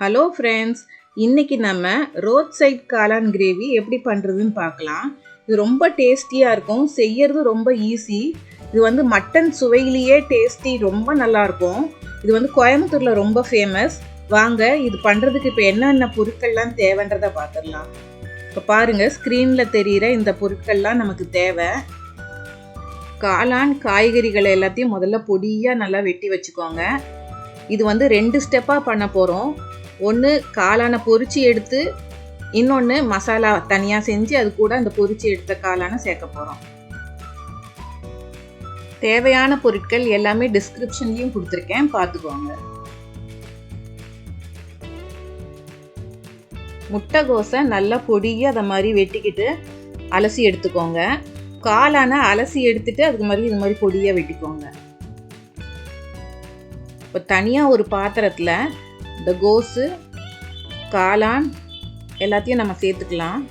Hello friends, இன்றைக்கி நம்ம road side காளான் கிரேவி எப்படி பண்ணுறதுன்னு பார்க்கலாம். இது ரொம்ப டேஸ்டியாக இருக்கும், செய்யறது ரொம்ப ஈஸி. இது வந்து மட்டன் சுவையிலேயே டேஸ்டி ரொம்ப நல்லாயிருக்கும். இது வந்து கோயம்புத்தூரில் ரொம்ப ஃபேமஸ். வாங்க இது பண்ணுறதுக்கு இப்போ என்னென்ன பொருட்கள்லாம் தேவைன்றதை பார்த்துடலாம். இப்போ பாருங்கள், ஸ்க்ரீனில் தெரிகிற இந்த பொருட்கள்லாம் நமக்கு தேவை. காளான் காய்கறிகளை எல்லாத்தையும் முதல்ல பொடியாக நல்லா வெட்டி வச்சுக்கோங்க. இது வந்து 2 ஸ்டெப்பாக பண்ண போகிறோம். ஒன்று காளானை பொரிச்சு எடுத்து, இன்னொன்று மசாலா தனியாக செஞ்சு அது கூட அந்த பொரிச்சு எடுத்த காளானை சேர்க்க போகிறோம். தேவையான பொருட்கள் எல்லாமே டிஸ்கிரிப்ஷன்லையும் கொடுத்துருக்கேன், பார்த்துக்கோங்க. முட்டைகோஸை நல்லா பொடியாக அதை மாதிரி வெட்டிக்கிட்டு அலசி எடுத்துக்கோங்க. காளானை அலசி எடுத்துட்டு அதுக்கு மாதிரி இது மாதிரி பொடியாக வெட்டிக்கோங்க. இப்போ தனியாக ஒரு பாத்திரத்தில் இந்த கோஸு காளான் எல்லாத்தையும் நம்ம சேர்த்துக்கலாம்.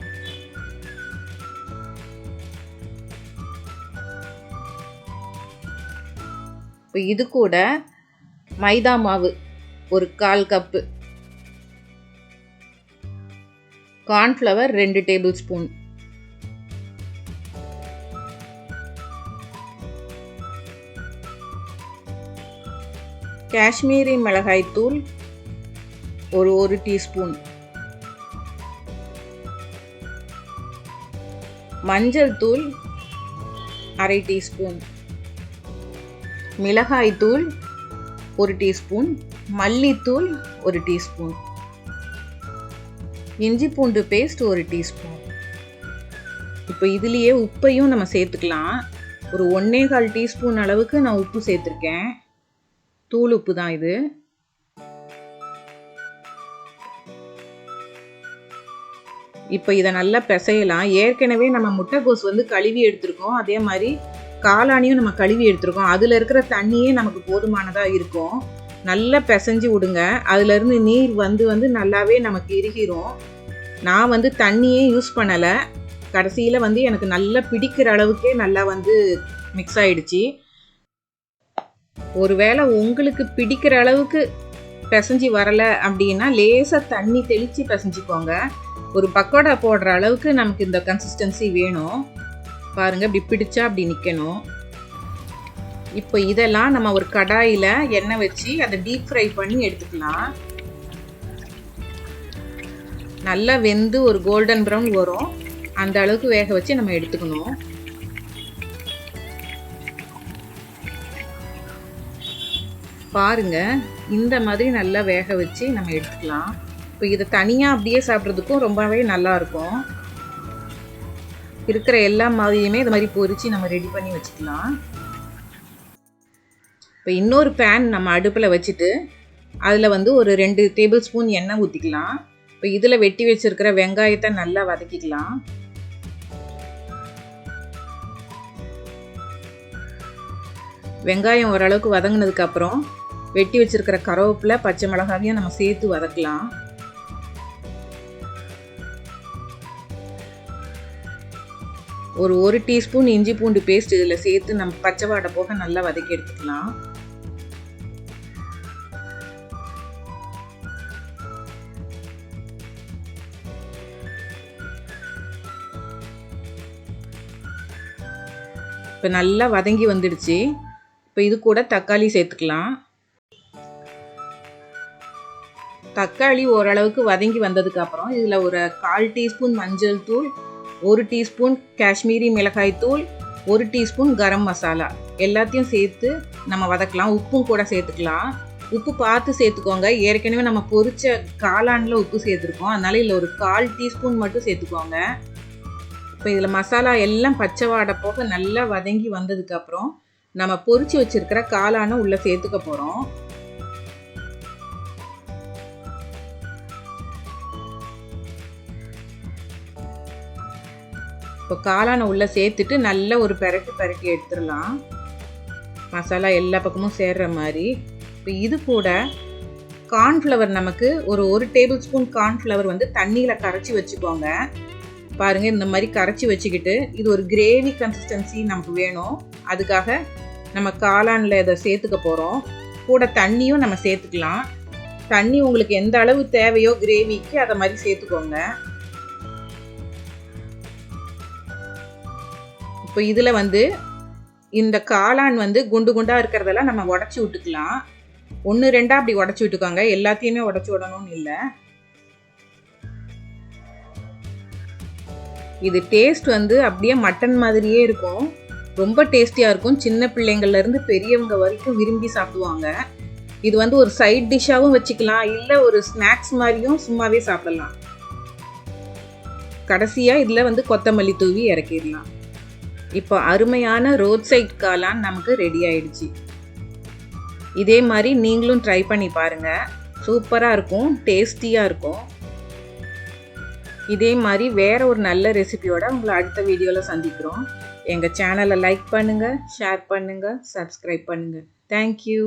இப்போ இது கூட மைதா மாவு ஒரு 1/4 cup, cornflour 2 table spoon, Kashmiri மிளகாய் தூள் ஒரு 1 டீஸ்பூன், மஞ்சள் தூள் 1/2 டீஸ்பூன், மிளகாய் தூள் 1 டீஸ்பூன், மல்லித்தூள் 1 டீஸ்பூன், இஞ்சி பூண்டு பேஸ்ட் 1 டீஸ்பூன். இப்போ இதுலேயே உப்பையும் நம்ம சேர்த்துக்கலாம். ஒரு 1/4 டீஸ்பூன் அளவுக்கு நான் உப்பு சேர்த்துருக்கேன். தூள் உப்பு தான் இது. இப்போ இதை நல்லா பிசையலாம். ஏற்கனவே நம்ம முட்டைகோஸ் வந்து கழுவி எடுத்துருக்கோம், அதே மாதிரி காளானியும் நம்ம கழுவி எடுத்துருக்கோம். அதில் இருக்கிற தண்ணியே நமக்கு போதுமானதாக இருக்கும். நல்லா பிசைஞ்சு விடுங்க. அதுலேருந்து நீர் வந்து நல்லாவே நமக்கு இறுகிரும். நான் வந்து தண்ணியே யூஸ் பண்ணலை. கடைசியில் வந்து எனக்கு நல்லா பிடிக்கிற அளவுக்கே நல்லா வந்து மிக்ஸ் ஆகிடுச்சு. ஒருவேளை உங்களுக்கு பிடிக்கிற அளவுக்கு பிசைஞ்சி வரலை அப்படின்னா லேசாக தண்ணி தெளித்து பிசைஞ்சிக்கோங்க. ஒரு பக்கோடா போடுற அளவுக்கு நமக்கு இந்த கன்சிஸ்டன்சி வேணும். பாருங்கள், இப்படி பிடிச்சா அப்படி நிற்கணும். இப்போ இதெல்லாம் நம்ம ஒரு கடாயில் எண்ணெய் வச்சு அதை டீப் ஃப்ரை பண்ணி எடுத்துக்கலாம். நல்லா வெந்து ஒரு கோல்டன் ப்ரௌன் வரும், அந்த அளவுக்கு வேக வச்சு நம்ம எடுத்துக்கணும். பாருங்க, இந்த மாதிரி நல்லா வேக வச்சு நம்ம எடுத்துக்கலாம். இப்போ இதை தனியாக அப்படியே சாப்பிட்றதுக்கும் ரொம்பவே நல்லாயிருக்கும். இருக்கிற எல்லா மாதிரியுமே இது மாதிரி பொரித்து நம்ம ரெடி பண்ணி வச்சுக்கலாம். இப்போ இன்னொரு பேன் நம்ம அடுப்பில் வச்சுட்டு அதில் வந்து ஒரு 2 டேபிள் ஸ்பூன் எண்ணெய் ஊற்றிக்கலாம். இப்போ இதில் வெட்டி வச்சுருக்கிற வெங்காயத்தை நல்லா வதக்கிக்கலாம். வெங்காயம் ஓரளவுக்கு வதங்கினதுக்கப்புறம் வெட்டி வச்சுருக்கிற கருவேப்பிலை பச்சை மிளகாவையும் நம்ம சேர்த்து வதக்கலாம். ஒரு 1 டீஸ்பூன் இஞ்சி பூண்டு பேஸ்ட் இதில் சேர்த்து நம்ம பச்சை வாடை போக நல்லா வதக்கி எடுத்துக்கலாம். இப்போ நல்லா வதங்கி வந்துடுச்சு. இப்போ இது கூட தக்காளி சேர்த்துக்கலாம். தக்காளி ஓரளவுக்கு வதங்கி வந்ததுக்கப்புறம் இதில் ஒரு 1/4 டீஸ்பூன் மஞ்சள் தூள், 1 டீஸ்பூன் காஷ்மீரி மிளகாய் தூள், 1 டீஸ்பூன் கரம் மசாலா எல்லாத்தையும் சேர்த்து நம்ம வதக்கலாம். உப்பும் கூட சேர்த்துக்கலாம். உப்பு பார்த்து சேர்த்துக்கோங்க. ஏற்கனவே நம்ம பொரிச்ச காளானில் உப்பு சேர்த்துருக்கோம், அதனால் இதில் ஒரு 1/4 டீஸ்பூன் மட்டும் சேர்த்துக்கோங்க. இப்போ இதில் மசாலா எல்லாம் பச்சை வாடை போக நல்லா வதங்கி வந்ததுக்கப்புறம் நம்ம பொரிச்சு வச்சுருக்கிற காளானை உள்ளே சேர்த்துக்க போகிறோம். இப்போ காளானை உள்ளே சேர்த்துட்டு நல்ல ஒரு பெரட்டி எடுத்துடலாம். மசாலா எல்லா பக்கமும் சேர்கிற மாதிரி. இப்போ இது கூட கார்ன்ஃப்ளவர் நமக்கு ஒரு 1 டேபிள் ஸ்பூன் கார்ன்ஃப்ளவர் வந்து தண்ணியில் கரைச்சி வச்சுக்கோங்க. பாருங்கள், இந்த மாதிரி கரைச்சி வச்சுக்கிட்டு இது ஒரு கிரேவி கன்சிஸ்டன்சி நமக்கு வேணும். அதுக்காக நம்ம காளானில் இதை சேர்த்துக்க போகிறோம். கூட தண்ணியும் நம்ம சேர்த்துக்கலாம். தண்ணி உங்களுக்கு எந்த அளவு தேவையோ கிரேவிக்கு அதை மாதிரி சேர்த்துக்கோங்க. இப்போ இதில் வந்து இந்த காளான் வந்து குண்டு குண்டாக இருக்கிறதெல்லாம் நம்ம உடச்சி விட்டுக்கலாம். 1-2 அப்படி உடச்சி விட்டுக்கோங்க, எல்லாத்தையுமே உடச்சி விடணும்னு இல்லை. இது டேஸ்ட் வந்து அப்படியே மட்டன் மாதிரியே இருக்கும், ரொம்ப டேஸ்டியாக இருக்கும். சின்ன பிள்ளைங்கள்லேருந்து பெரியவங்க வரைக்கும் விரும்பி சாப்பிடுவாங்க. இது வந்து ஒரு சைட் டிஷ்ஷாகவும் வச்சுக்கலாம், இல்லை ஒரு ஸ்நாக்ஸ் மாதிரியும் சும்மாவே சாப்பிடலாம். கடைசியாக இதில் வந்து கொத்தமல்லி தூவி இறக்கிடலாம். இப்போ அருமையான ரோட் சைட் காளான் நமக்கு ரெடி ஆயிடுச்சு. இதே மாதிரி நீங்களும் ட்ரை பண்ணி பாருங்கள், சூப்பராக இருக்கும், டேஸ்டியாக இருக்கும். இதே மாதிரி வேற ஒரு நல்ல ரெசிபியோட உங்களை அடுத்த வீடியோவில் சந்திக்கிறோம். எங்கள் சேனலை லைக் பண்ணுங்கள், ஷேர் பண்ணுங்கள், சப்ஸ்கிரைப் பண்ணுங்கள். தேங்க்யூ.